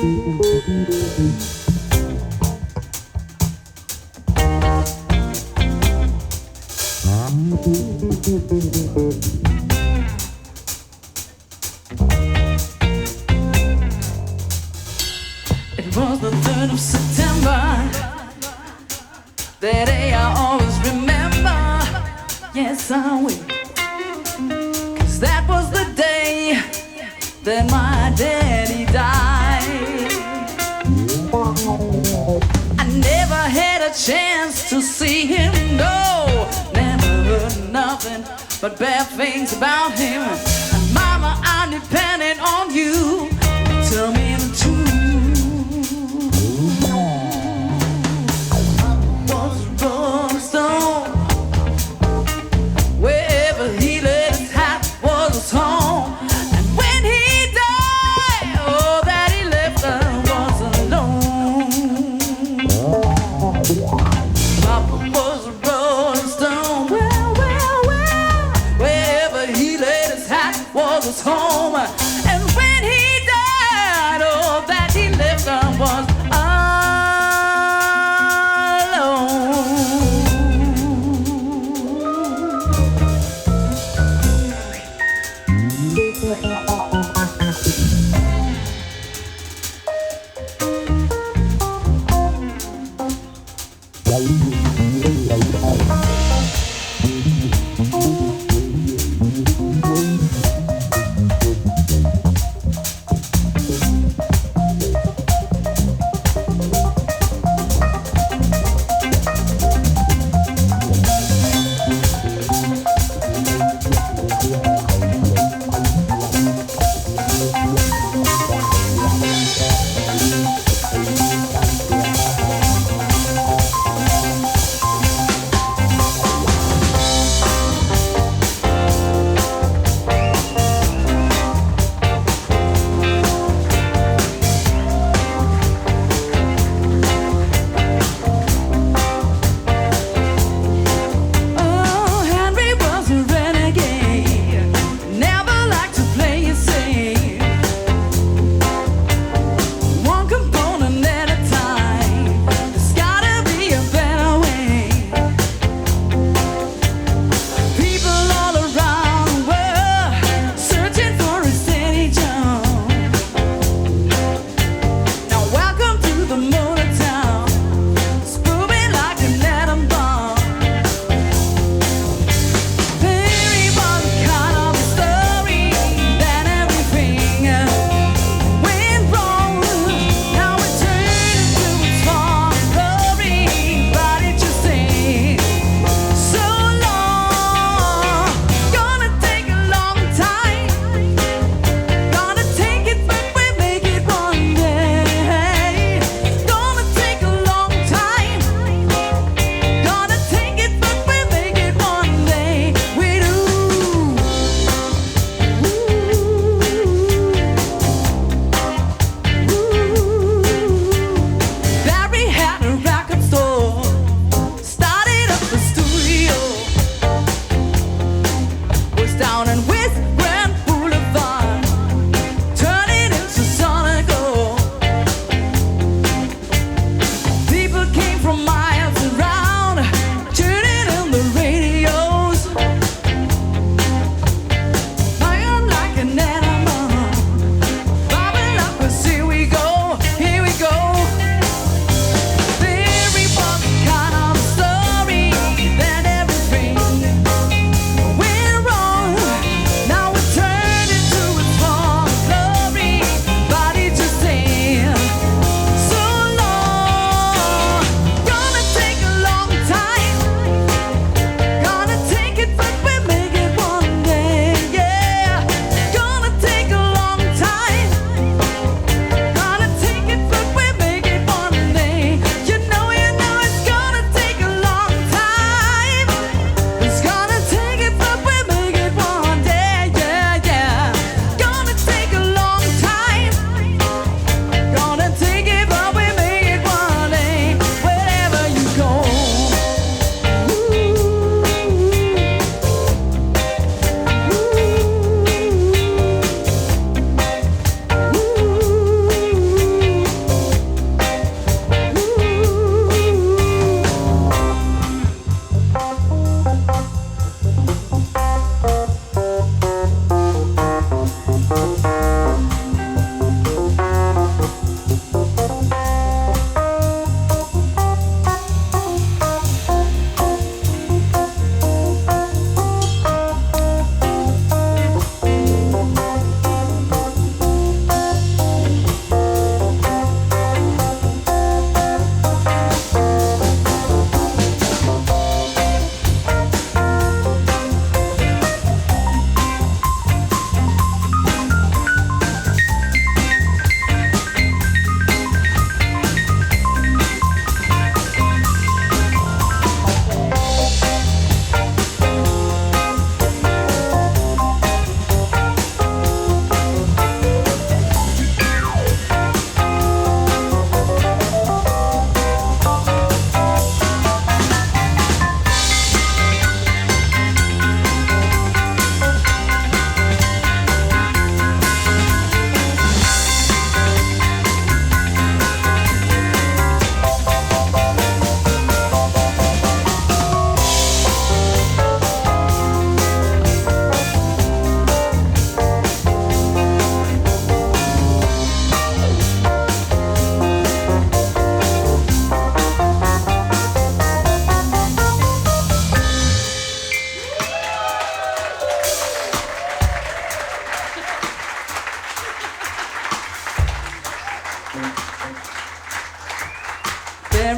It was the 3rd of September, the day I always remember. Yes, I will. 'Cause that was the day that my daddy died. I never had a chance to see him, no. Never heard nothing but bad things about him. And mama, I'm depending on you. Tell me the truth. Was a rolling stone. Wherever he laid his hat was his home. And when he died, all that he left her was alone. Papa was a rolling stone. Well, well, well. Wherever he laid his hat was his home. And when he died, all that he left her was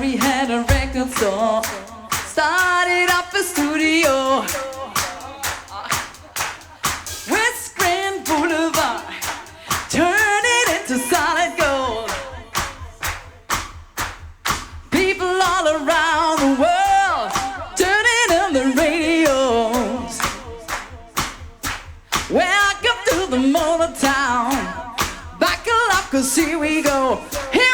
we had a record store. Started up a studio. West Grand Boulevard, turn it into solid gold. People all around the world turning on the radios. Welcome to the Motor Town. Buckle up, 'cause here we go. Here